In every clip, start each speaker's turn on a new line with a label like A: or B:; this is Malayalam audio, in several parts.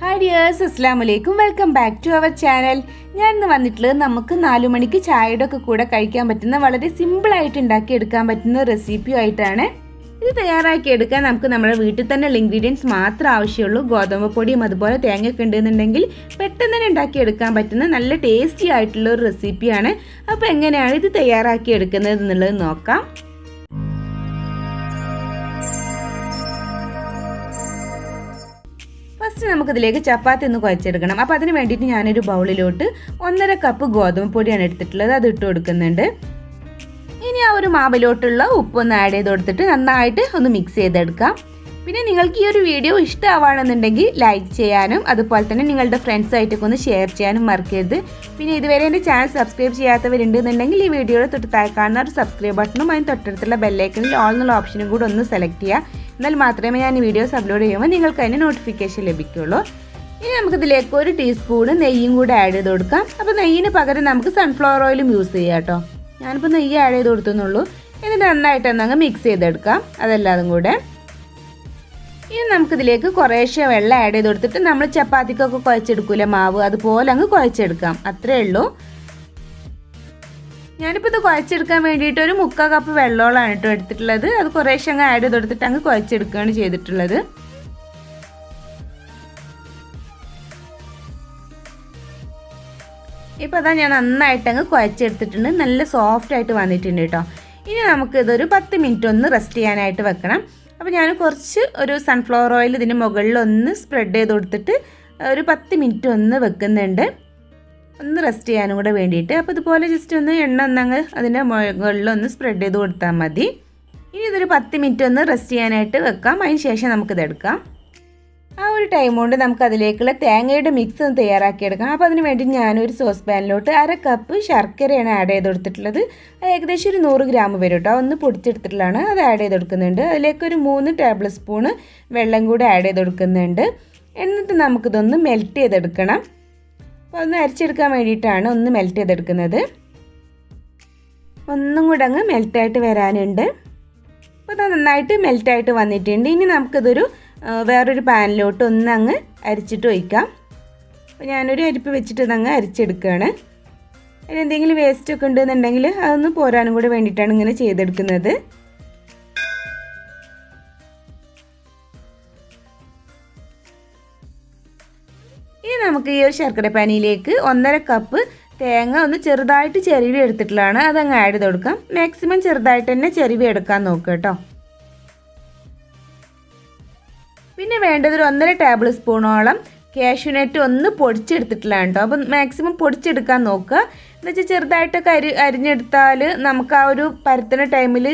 A: Hi dears, Assalamualaikum. Welcome back to our channel. ഞാൻ ഇന്ന് വന്നിട്ടുള്ളത് നമുക്ക് 4 മണിക്ക് ചായയുടെ ഒക്കെ കൂടെ കഴിക്കാൻ പറ്റുന്ന വളരെ സിമ്പിൾ ആയിട്ട് ഉണ്ടാക്കി എടുക്കാൻ പറ്റുന്ന റെസിപ്പി ആയിട്ടാണ്. ഇത് തയ്യാറാക്കി എടുക്കാൻ നമുക്ക് നമ്മുടെ വീട്ടിൽ തന്നെ ഇൻഗ്രീഡിയൻസ് മാത്രമേ ആവശ്യമുള്ളൂ. ഗോതമ്പ് പൊടിയും അതുപോലെ തേങ്ങയൊക്കെ ഉണ്ടെന്നുണ്ടെങ്കിൽ പെട്ടെന്ന് തന്നെ ഉണ്ടാക്കി എടുക്കാൻ പറ്റുന്ന നല്ല ടേസ്റ്റി ആയിട്ടുള്ള ഒരു റെസിപ്പിയാണ്. അപ്പോൾ എങ്ങനെയാണ് ഇത് തയ്യാറാക്കി എടുക്കുന്നത് എന്നുള്ളത് നോക്കാം. ഫസ്റ്റ് നമുക്കിതിലേക്ക് ചപ്പാത്തി ഒന്ന് കുഴച്ചെടുക്കണം. അപ്പോൾ അതിന് വേണ്ടിയിട്ട് ഞാനൊരു ബൗളിലോട്ട് 1.5 കപ്പ് ഗോതമ്പ് പൊടിയാണ് എടുത്തിട്ടുള്ളത്. അത് ഇട്ട് കൊടുക്കുന്നുണ്ട്. ഇനി ആ ഒരു മാവിലോട്ടുള്ള ഉപ്പൊന്ന് ആഡ് ചെയ്ത് കൊടുത്തിട്ട് നന്നായിട്ട് ഒന്ന് മിക്സ് ചെയ്തെടുക്കാം. പിന്നെ നിങ്ങൾക്ക് ഈ ഒരു വീഡിയോ ഇഷ്ടമാവുകയാണെന്നുണ്ടെങ്കിൽ ലൈക്ക് ചെയ്യാനും അതുപോലെ തന്നെ നിങ്ങളുടെ ഫ്രണ്ട്സായിട്ടൊക്കെ ഒന്ന് ഷെയർ ചെയ്യാനും മറക്കരുത്. പിന്നെ ഇതുവരെ എൻ്റെ ചാനൽ സബ്സ്ക്രൈബ് ചെയ്യാത്തവരുണ്ടെന്നുണ്ടെങ്കിൽ ഈ വീഡിയോയുടെ തൊട്ട് താഴെ കാണുന്ന ഒരു സബ്സ്ക്രൈബ് ബട്ടണും അതിന് തൊട്ടടുത്തുള്ള ബെല്ലൈക്കണിൽ ഓൾ എന്നുള്ള ഓപ്ഷനും കൂടെ ഒന്ന് സെലക്ട് ചെയ്യുക. എന്നാൽ മാത്രമേ ഞാൻ ഈ വീഡിയോസ് അപ്ലോഡ് ചെയ്യുമ്പോൾ നിങ്ങൾക്ക് അതിന് നോട്ടിഫിക്കേഷൻ ലഭിക്കുകയുള്ളൂ. ഇനി നമുക്കിതിലേക്ക് 1 ടീസ്പൂൺ നെയ്യും കൂടെ ആഡ് ചെയ്ത് കൊടുക്കാം. അപ്പോൾ നെയ്യിന് പകരം നമുക്ക് സൺഫ്ലവർ ഓയിലും യൂസ് ചെയ്യാം കേട്ടോ. ഞാനിപ്പോൾ നെയ്യ് ആഡ് ചെയ്ത് കൊടുത്തുന്നുള്ളൂ. എന്നിട്ട് നന്നായിട്ട് ഒന്നങ്ങ് മിക്സ് ചെയ്തെടുക്കാം അതെല്ലാതും കൂടെ. ഇനി നമുക്കിതിലേക്ക് കുറേശ്ശെ വെള്ളം ആഡ് ചെയ്ത് കൊടുത്തിട്ട് നമ്മൾ ചപ്പാത്തിക്കൊക്കെ കുഴച്ചെടുക്കൂലേ മാവ്, അതുപോലെ അങ്ങ് കുഴച്ചെടുക്കാം. അത്രയേ ഉള്ളൂ. ഞാനിപ്പോൾ ഇത് കുഴച്ചെടുക്കാൻ വേണ്ടിയിട്ട് ഒരു 3/4 കപ്പ് വെള്ളമാണ് കേട്ടോ എടുത്തിട്ടുള്ളത്. അത് കുറേശ്ശെ അങ്ങ് ആഡ് ചെയ്ത് കൊടുത്തിട്ട് അങ്ങ് കുഴച്ചെടുക്കുകയാണ് ചെയ്തിട്ടുള്ളത്. ഇപ്പോൾ അതാ ഞാൻ നന്നായിട്ട് അങ്ങ് കുഴച്ചെടുത്തിട്ടുണ്ട്. നല്ല സോഫ്റ്റ് ആയിട്ട് വന്നിട്ടുണ്ട് കേട്ടോ. ഇനി നമുക്കിതൊരു 10 മിനിറ്റ് ഒന്ന് റെസ്റ്റ് ചെയ്യാനായിട്ട് വെക്കണം. അപ്പോൾ ഞാൻ ഒരു സൺഫ്ലവർ ഓയിൽ ഇതിന് മുകളിൽ ഒന്ന് സ്പ്രെഡ് ചെയ്ത് കൊടുത്തിട്ട് ഒരു 10 മിനിറ്റ് ഒന്ന് വെക്കുന്നുണ്ട്, ഒന്ന് റെസ്റ്റ് ചെയ്യാനും കൂടെ വേണ്ടിയിട്ട്. അപ്പോൾ ഇതുപോലെ ജസ്റ്റ് ഒന്ന് എണ്ണ ഒന്നങ്ങ് അതിൻ്റെ മുകളിലൊന്ന് സ്പ്രെഡ് ചെയ്ത് കൊടുത്താൽ മതി. ഇനി ഇതൊരു 10 മിനിറ്റ് ഒന്ന് റെസ്റ്റ് ചെയ്യാനായിട്ട് വെക്കാം. അതിന് ശേഷം നമുക്കിതെടുക്കാം. ആ ഒരു ടൈം കൊണ്ട് നമുക്ക് അതിലേക്കുള്ള തേങ്ങയുടെ മിക്സ് ഒന്ന് തയ്യാറാക്കിയെടുക്കാം. അപ്പോൾ അതിന് വേണ്ടി ഞാനൊരു സോസ് പാനിലോട്ട് 1/2 കപ്പ് ശർക്കരയാണ് ആഡ് ചെയ്ത് കൊടുത്തിട്ടുള്ളത്. അത് ഏകദേശം ഒരു 100 ഗ്രാം വരും കേട്ടോ. ഒന്ന് പൊടിച്ചെടുത്തിട്ടുള്ളതാണ്. അത് ആഡ് ചെയ്ത് കൊടുക്കുന്നുണ്ട്. അതിലേക്കൊരു 3 ടേബിൾ സ്പൂണ് വെള്ളം കൂടി ആഡ് ചെയ്ത് കൊടുക്കുന്നുണ്ട്. എന്നിട്ട് നമുക്കിതൊന്ന് മെൽറ്റ് ചെയ്തെടുക്കണം. അപ്പോൾ ഒന്ന് അരിച്ചെടുക്കാൻ വേണ്ടിയിട്ടാണ് ഒന്ന് മെൽറ്റ് ചെയ്തെടുക്കുന്നത്. ഒന്നും കൂടെ അങ്ങ് മെൽറ്റായിട്ട് വരാനുണ്ട്. അപ്പോൾ അത് നന്നായിട്ട് മെൽറ്റായിട്ട് വന്നിട്ടുണ്ട്. ഇനി നമുക്കിതൊരു വേറൊരു പാനിലോട്ട് ഒന്ന് അങ്ങ് അരിച്ചിട്ട് ഒഴിക്കാം. അപ്പോൾ ഞാനൊരു അരിപ്പ് വെച്ചിട്ട് അങ്ങ് അരിച്ചെടുക്കുകയാണ്. അതിൽ എന്തെങ്കിലും വേസ്റ്റ് ഒക്കെ ഉണ്ടെന്നുണ്ടെങ്കിൽ അതൊന്ന് പോരാനും കൂടെ വേണ്ടിയിട്ടാണ് ഇങ്ങനെ ചെയ്തെടുക്കുന്നത്. ഇനി നമുക്ക് ഈ ഒരു ശർക്കര പാനിയിലേക്ക് 1.5 കപ്പ് തേങ്ങ ഒന്ന് ചെറുതായിട്ട് ചെരുവി എടുത്തിട്ടുള്ളതാണ്. അതങ്ങ് ആഡ് ചെയ്ത് കൊടുക്കാം. മാക്സിമം ചെറുതായിട്ട് തന്നെ ചെരുവി എടുക്കാൻ നോക്കുക കേട്ടോ. പിന്നെ വേണ്ടത് ഒരു 1.5 ടേബിൾ സ്പൂണോളം കാഷ്യൂ നട്ട് ഒന്ന് പൊടിച്ചെടുത്തിട്ടുള്ളതാണ് കേട്ടോ. അപ്പം മാക്സിമം പൊടിച്ചെടുക്കാൻ നോക്കുക. എന്ന് വെച്ചാൽ ചെറുതായിട്ടൊക്കെ അരിഞ്ഞെടുത്താൽ നമുക്ക് ആ ഒരു പരത്തുന്ന ടൈമിൽ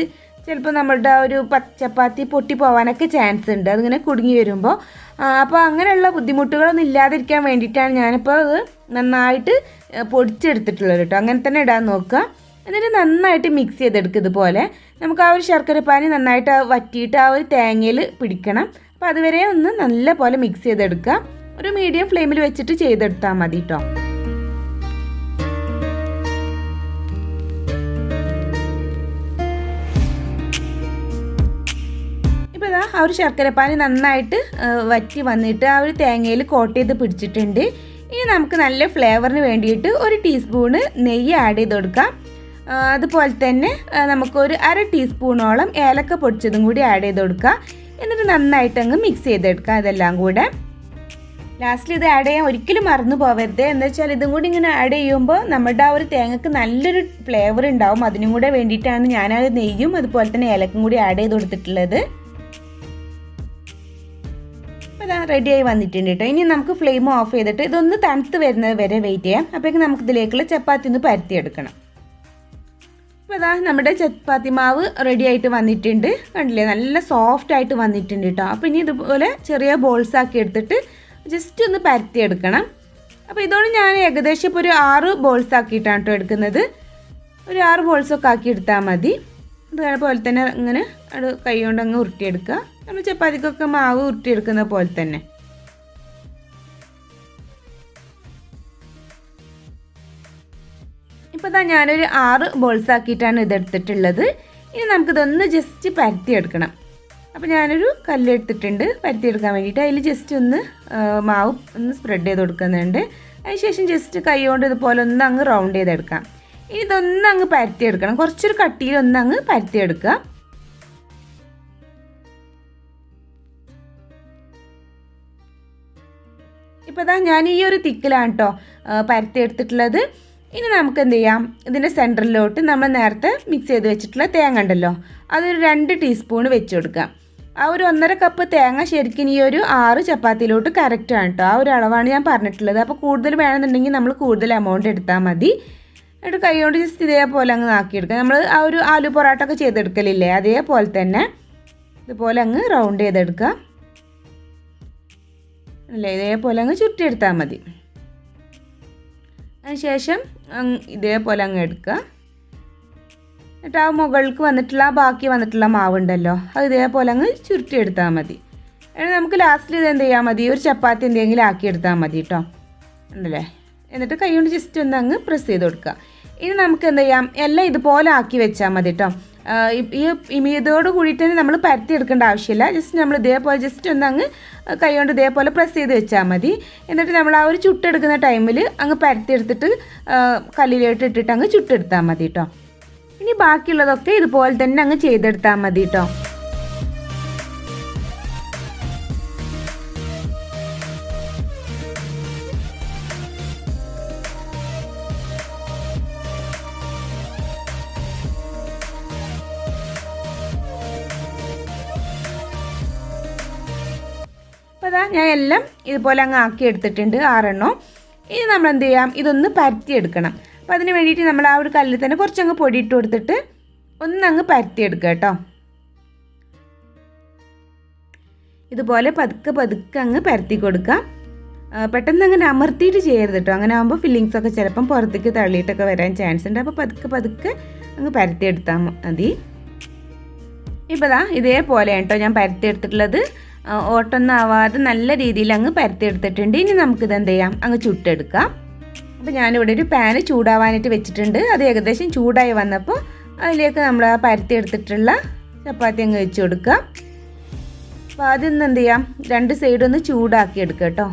A: ചിലപ്പോൾ നമ്മുടെ ആ ഒരു ചപ്പാത്തി പൊട്ടി പോകാനൊക്കെ ചാൻസ് ഉണ്ട്, അതിങ്ങനെ കുടുങ്ങി വരുമ്പോൾ. അപ്പോൾ അങ്ങനെയുള്ള ബുദ്ധിമുട്ടുകളൊന്നും ഇല്ലാതിരിക്കാൻ വേണ്ടിയിട്ടാണ് ഞാനിപ്പോൾ അത് നന്നായിട്ട് പൊടിച്ചെടുത്തിട്ടുള്ളത് കേട്ടോ. അങ്ങനെ തന്നെ ഇടാൻ നോക്കുക. എന്നിട്ട് നന്നായിട്ട് മിക്സ് ചെയ്തെടുക്കുക. ഇതുപോലെ നമുക്ക് ആ ഒരു ശർക്കര പാനി നന്നായിട്ട് വറ്റിയിട്ട് ആ ഒരു തേങ്ങയിൽ പിടിക്കണം. അപ്പോൾ അതുവരെ ഒന്ന് നല്ല പോലെ മിക്സ് ചെയ്തെടുക്കുക. ഒരു മീഡിയം ഫ്ലെയിമിൽ വെച്ചിട്ട് ചെയ്തെടുത്താൽ മതി കേട്ടോ. ഇപ്പോൾ ഇതാ ആ ഒരു ശർക്കരപ്പാനി നന്നായിട്ട് വറ്റി വന്നിട്ട് ആ ഒരു തേങ്ങയിൽ കോട്ട് ചെയ്ത് പിടിച്ചിട്ടുണ്ട്. ഇനി നമുക്ക് നല്ല ഫ്ലേവറിന് വേണ്ടിയിട്ട് 1 ടീസ്പൂണ് നെയ്യ് ആഡ് ചെയ്ത് കൊടുക്കാം. അതുപോലെ തന്നെ നമുക്കൊരു 1/2 ടീസ്പൂണോളം ഏലക്ക പൊടിച്ചതും കൂടി ആഡ് ചെയ്ത് കൊടുക്കുക. എന്നിട്ട് നന്നായിട്ട് അങ്ങ് മിക്സ് ചെയ്തെടുക്കുക ഇതെല്ലാം കൂടെ. ലാസ്റ്റിൽ ഇത് ആഡ് ചെയ്യാൻ ഒരിക്കലും മറന്നു പോകരുത്. എന്താ വെച്ചാൽ ഇതും കൂടി ഇങ്ങനെ ആഡ് ചെയ്യുമ്പോൾ നമ്മുടെ ആ ഒരു തേങ്ങക്ക് നല്ലൊരു ഫ്ലേവർ ഉണ്ടാവും. അതിനും കൂടെ വേണ്ടിയിട്ടാണ് ഞാൻ ആ നെയ്യും അതുപോലെ തന്നെ ഏലക്കും കൂടി ആഡ് ചെയ്ത് കൊടുത്തിട്ടുള്ളത്. അപ്പോൾ ഇതാ റെഡിയായി വന്നിട്ടുണ്ട് കേട്ടോ. ഇനി നമുക്ക് ഫ്ലെയിം ഓഫ് ചെയ്തിട്ട് ഇതൊന്ന് തണുത്ത് വരുന്നത് വരെ വെയിറ്റ് ചെയ്യാം. അപ്പോഴേക്കും നമുക്കിതിലേക്കുള്ള ചപ്പാത്തി ഒന്ന് പരത്തിയെടുക്കണം. അപ്പോൾ ഇതാ നമ്മുടെ ചപ്പാത്തി മാവ് റെഡി ആയിട്ട് വന്നിട്ടുണ്ട്. കണ്ടില്ലേ, നല്ല സോഫ്റ്റ് ആയിട്ട് വന്നിട്ടുണ്ട് കേട്ടോ. അപ്പോൾ ഇനി ഇതുപോലെ ചെറിയ ബോൾസ് ആക്കി എടുത്തിട്ട് ജസ്റ്റ് ഒന്ന് പരത്തിയെടുക്കണം. അപ്പോൾ ഇതോടെ ഞാൻ ഏകദേശം ഇപ്പോൾ ഒരു 6 ബോൾസ് ആക്കിയിട്ടാണ് കേട്ടോ എടുക്കുന്നത്. ഒരു 6 ബോൾസൊക്കെ ആക്കി എടുത്താൽ മതി. അതുപോലെ തന്നെ ഇങ്ങനെ കൈ കൊണ്ട് അങ്ങ് ഉരുട്ടിയെടുക്കുക. നമ്മൾ ചപ്പാത്തിക്കൊക്കെ മാവ് ഉരുട്ടിയെടുക്കുന്ന പോലെ തന്നെ. ഇപ്പോൾ ഇതാ ഞാനൊരു 6 ബോൾസ് ആക്കിയിട്ടാണ് ഇതെടുത്തിട്ടുള്ളത്. ഇനി നമുക്കിതൊന്ന് ജസ്റ്റ് പരത്തിയെടുക്കണം. അപ്പോൾ ഞാനൊരു കല്ലെടുത്തിട്ടുണ്ട് പരത്തിയെടുക്കാൻ വേണ്ടിയിട്ട്. അതിൽ ജസ്റ്റ് ഒന്ന് മാവ് ഒന്ന് സ്പ്രെഡ് ചെയ്ത് കൊടുക്കുന്നുണ്ട്. അതിനുശേഷം ജസ്റ്റ് കൈ കൊണ്ട് ഇതുപോലെ ഒന്ന് അങ്ങ് റൗണ്ട് ചെയ്തെടുക്കാം. ഇനി ഇതൊന്ന് അങ്ങ് പരത്തിയെടുക്കണം. കുറച്ചൊരു കട്ടിയിൽ ഒന്ന് അങ്ങ് പരത്തിയെടുക്കുക. ഇപ്പോൾ ഇതാ ഞാൻ ഈ ഒരു തിക്കിലാണ് കേട്ടോ പരത്തിയെടുത്തിട്ടുള്ളത്. ഇനി നമുക്ക് എന്ത് ചെയ്യാം, ഇതിൻ്റെ സെൻറ്ററിലോട്ട് നമ്മൾ നേരത്തെ മിക്സ് ചെയ്ത് വെച്ചിട്ടുള്ള തേങ്ങ ഉണ്ടല്ലോ, അതൊരു 2 ടീസ്പൂൺ വെച്ച് കൊടുക്കാം. ആ ഒരു 1.5 കപ്പ് തേങ്ങ ശരിക്കും ഈ ഒരു 6 ചപ്പാത്തിയിലോട്ട് കറക്റ്റാണ് കേട്ടോ. ആ ഒരു അളവാണ് ഞാൻ പറഞ്ഞിട്ടുള്ളത്. അപ്പോൾ കൂടുതൽ വേണമെന്നുണ്ടെങ്കിൽ നമ്മൾ കൂടുതൽ എമൗണ്ട് എടുത്താൽ മതി. എന്നിട്ട് കൈ കൊണ്ട് ജസ്റ്റ് ഇതേപോലെ അങ്ങ് ആക്കിയെടുക്കുക. നമ്മൾ ആ ഒരു ആലു പൊറോട്ട ഒക്കെ ചെയ്തെടുക്കലില്ലേ, അതേപോലെ തന്നെ ഇതുപോലെ അങ്ങ് റൗണ്ട് ചെയ്തെടുക്കുക അല്ലേ, ഇതേപോലെ അങ്ങ് ചുറ്റിയെടുത്താൽ മതി. അതിനുശേഷം ഇതേപോലെ അങ്ങ് എടുക്കുക. എന്നിട്ട് ആ മുകൾക്ക് വന്നിട്ടുള്ള ബാക്കി വന്നിട്ടുള്ള മാവുണ്ടല്ലോ, അത് ഇതേപോലെ അങ്ങ് ചുരുട്ടിയെടുത്താൽ മതി. എന്നിട്ട് നമുക്ക് ലാസ്റ്റിൽ ഇത് എന്ത് ചെയ്യാൽ മതി, ഒരു ചപ്പാത്തി എന്തെങ്കിലും ആക്കിയെടുത്താൽ മതി കേട്ടോ, ഉണ്ടല്ലേ. എന്നിട്ട് കൈ കൊണ്ട് ജസ്റ്റ് ഒന്ന് അങ്ങ് പ്രസ് ചെയ്ത് കൊടുക്കുക. ഇനി നമുക്ക് എന്ത് ചെയ്യാം, എല്ലാം ഇതുപോലെ ആക്കി വെച്ചാൽ മതി കേട്ടോ. ഇതോട് കൂടിയിട്ട് തന്നെ നമ്മൾ പരത്തി എടുക്കേണ്ട ആവശ്യമില്ല. ജസ്റ്റ് നമ്മൾ ഇതേപോലെ ജസ്റ്റ് ഒന്ന് അങ്ങ് കൈ കൊണ്ട് ഇതേപോലെ പ്രസ് ചെയ്ത് വെച്ചാൽ മതി. എന്നിട്ട് നമ്മൾ ആ ഒരു ചുട്ടെടുക്കുന്ന ടൈമിൽ അങ്ങ് പരത്തി എടുത്തിട്ട് കല്ലിലോട്ട് ഇട്ടിട്ട് അങ്ങ് ചുട്ടെടുത്താൽ മതി കേട്ടോ. ഇനി ബാക്കിയുള്ളതൊക്കെ ഇതുപോലെ തന്നെ അങ്ങ് ചെയ്തെടുത്താൽ മതി കേട്ടോ. അപ്പോൾ അതാ ഞാൻ എല്ലാം ഇതുപോലെ അങ്ങ് ആക്കി എടുത്തിട്ടുണ്ട് 6 എണ്ണം. ഇനി നമ്മൾ എന്ത് ചെയ്യാം, ഇതൊന്ന് പരത്തിയെടുക്കണം. അപ്പോൾ അതിന് വേണ്ടിയിട്ട് നമ്മൾ ആ ഒരു കല്ലിൽ തന്നെ കുറച്ചങ്ങ് പൊടി ഇട്ട് കൊടുത്തിട്ട് ഒന്നങ്ങ് പരത്തിയെടുക്കുക കേട്ടോ. ഇതുപോലെ പതുക്കെ പതുക്കെ അങ്ങ് പരത്തി കൊടുക്കുക. പെട്ടെന്ന് അങ്ങനെ അമർത്തിയിട്ട് ചെയ്യരുത് കേട്ടോ. അങ്ങനെ ആകുമ്പോൾ ഫില്ലിങ്സ് ഒക്കെ ചിലപ്പം പുറത്തേക്ക് തള്ളിയിട്ടൊക്കെ വരാൻ ചാൻസ് ഉണ്ട്. അപ്പോൾ പതുക്കെ പതുക്കെ അങ്ങ് പരത്തിയെടുത്താൽ മതി. ഇപ്പോൾ ദാ ഇതേപോലെയാണ് കേട്ടോ ഞാൻ പരത്തിയെടുത്തിട്ടുള്ളത്. ഓട്ടൊന്നും ആവാതെ നല്ല രീതിയിൽ അങ്ങ് പരത്തിയെടുത്തിട്ടുണ്ട്. ഇനി നമുക്കിത് എന്ത് ചെയ്യാം, അങ്ങ് ചുട്ടെടുക്കാം. അപ്പോൾ ഞാനിവിടെ ഒരു പാന് ചൂടാവാനായിട്ട് വെച്ചിട്ടുണ്ട്. അത് ഏകദേശം ചൂടായി വന്നപ്പോൾ അതിലേക്ക് നമ്മൾ ആ പരത്തിയെടുത്തിട്ടുള്ള ചപ്പാത്തി അങ്ങ് വെച്ച് കൊടുക്കുക. അപ്പോൾ ആദ്യം ഒന്ന് എന്ത് ചെയ്യാം, 2 സൈഡൊന്ന് ചൂടാക്കി എടുക്കുക കേട്ടോ.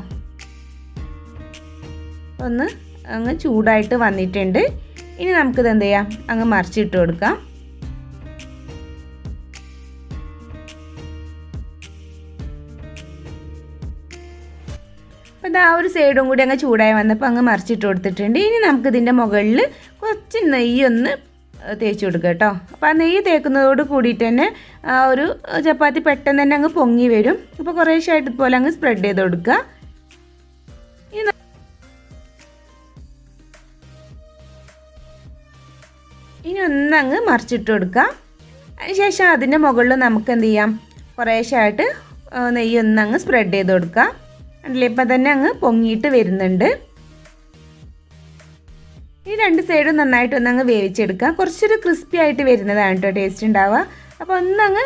A: ഒന്ന് അങ്ങ് ചൂടായിട്ട് വന്നിട്ടുണ്ട്. ഇനി നമുക്കിത് എന്ത് ചെയ്യാം, അങ്ങ് മറിച്ചിട്ട് കൊടുക്കാം. അപ്പോൾ ആ ഒരു സൈഡും കൂടി അങ്ങ് ചൂടായി വന്നപ്പോൾ അങ്ങ് മറിച്ചിട്ട് കൊടുത്തിട്ടുണ്ട്. ഇനി നമുക്കിതിൻ്റെ മുകളിൽ കുറച്ച് നെയ്യൊന്ന് തേച്ച് കൊടുക്കുക കേട്ടോ. അപ്പോൾ ആ നെയ്യ് തേക്കുന്നതോട് കൂടിയിട്ട് തന്നെ ആ ഒരു ചപ്പാത്തി പെട്ടെന്ന് തന്നെ അങ്ങ് പൊങ്ങി വരും. അപ്പോൾ കുറേശ്ശായിട്ട് ഇതുപോലെ അങ്ങ് സ്പ്രെഡ് ചെയ്ത് കൊടുക്കുക. ഇനി ഒന്നങ്ങ് മറിച്ചിട്ട് കൊടുക്കുക. അതിനുശേഷം അതിൻ്റെ മുകളിൽ നമുക്ക് എന്ത് ചെയ്യാം, കുറേശ്ശായിട്ട് നെയ്യ് ഒന്നങ്ങ് സ്പ്രെഡ് ചെയ്ത് കൊടുക്കുക. അല്ലേ, ഇപ്പം തന്നെ അങ്ങ് പൊങ്ങിയിട്ട് വരുന്നുണ്ട്. ഈ 2 സൈഡും നന്നായിട്ട് ഒന്നങ്ങ് വേവിച്ചെടുക്കുക. കുറച്ചൊരു ക്രിസ്പി ആയിട്ട് വരുന്നതാണ് കേട്ടോ ടേസ്റ്റ് ഉണ്ടാവുക. അപ്പോൾ ഒന്നങ്ങ്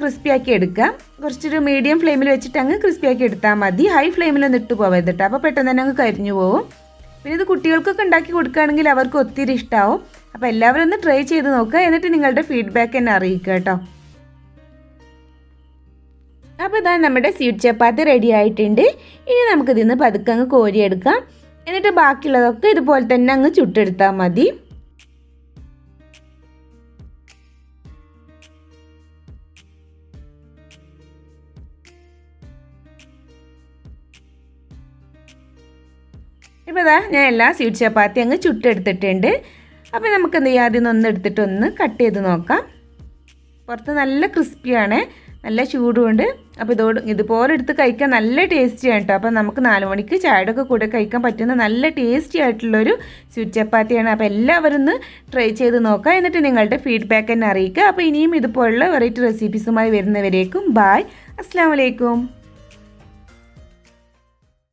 A: ക്രിസ്പി ആക്കി എടുക്കുക. കുറച്ചൊരു മീഡിയം ഫ്ലെയിമിൽ വെച്ചിട്ട് അങ്ങ് ക്രിസ്പി ആക്കി എടുത്താൽ മതി. ഹൈ ഫ്ലെയിമിലൊന്നും ഇട്ട് പോകരുത് കേട്ടോ, അപ്പോൾ പെട്ടെന്ന് തന്നെ അങ്ങ് കരിഞ്ഞു പോകും. പിന്നെ ഇത് കുട്ടികൾക്കൊക്കെ ഉണ്ടാക്കി കൊടുക്കുകയാണെങ്കിൽ അവർക്ക് ഒത്തിരി ഇഷ്ടമാവും. അപ്പോൾ എല്ലാവരും ഒന്ന് ട്രൈ ചെയ്ത് നോക്കുക. എന്നിട്ട് നിങ്ങളുടെ ഫീഡ്ബാക്ക് എന്നെ അറിയിക്കുക കേട്ടോ. അപ്പോൾ ഇതാ നമ്മുടെ സ്വീറ്റ് ചപ്പാത്തി റെഡി ആയിട്ടുണ്ട്. ഇനി നമുക്കിതിൽ നിന്ന് പതുക്കെ അങ്ങ് കോരിയെടുക്കാം. എന്നിട്ട് ബാക്കിയുള്ളതൊക്കെ ഇതുപോലെ തന്നെ അങ്ങ് ചുട്ടെടുത്താൽ മതി. ഇപ്പോൾ ഇതാ ഞാൻ എല്ലാ സ്വീറ്റ് ചപ്പാത്തി അങ്ങ് ചുട്ടെടുത്തിട്ടുണ്ട്. അപ്പോൾ നമുക്ക് എന്ത് ചെയ്യാം, അതിൽ നിന്ന് എടുത്തിട്ട് ഒന്ന് കട്ട് ചെയ്ത് നോക്കാം. പുറത്ത് നല്ല ക്രിസ്പിയാണ്, നല്ല ചൂടുമുണ്ട്. അപ്പോൾ ഇതുപോലെ എടുത്ത് കഴിക്കാൻ നല്ല ടേസ്റ്റിയാണ് കേട്ടോ. അപ്പോൾ നമുക്ക് 4 മണിക്ക് ചായയുടെ ഒക്കെ കൂടെ കഴിക്കാൻ പറ്റുന്ന നല്ല ടേസ്റ്റി ആയിട്ടുള്ളൊരു സ്വീറ്റ് ചപ്പാത്തിയാണ്. അപ്പോൾ എല്ലാവരും ഒന്ന് ട്രൈ ചെയ്ത് നോക്കുക. എന്നിട്ട് നിങ്ങളുടെ ഫീഡ്ബാക്ക് എന്നെ അറിയിക്കുക. അപ്പോൾ ഇനിയും ഇതുപോലുള്ള വെറൈറ്റി റെസിപ്പീസുമായി വരുന്നവരേക്കും ബായ്, അസ്സലാമു അലൈക്കും.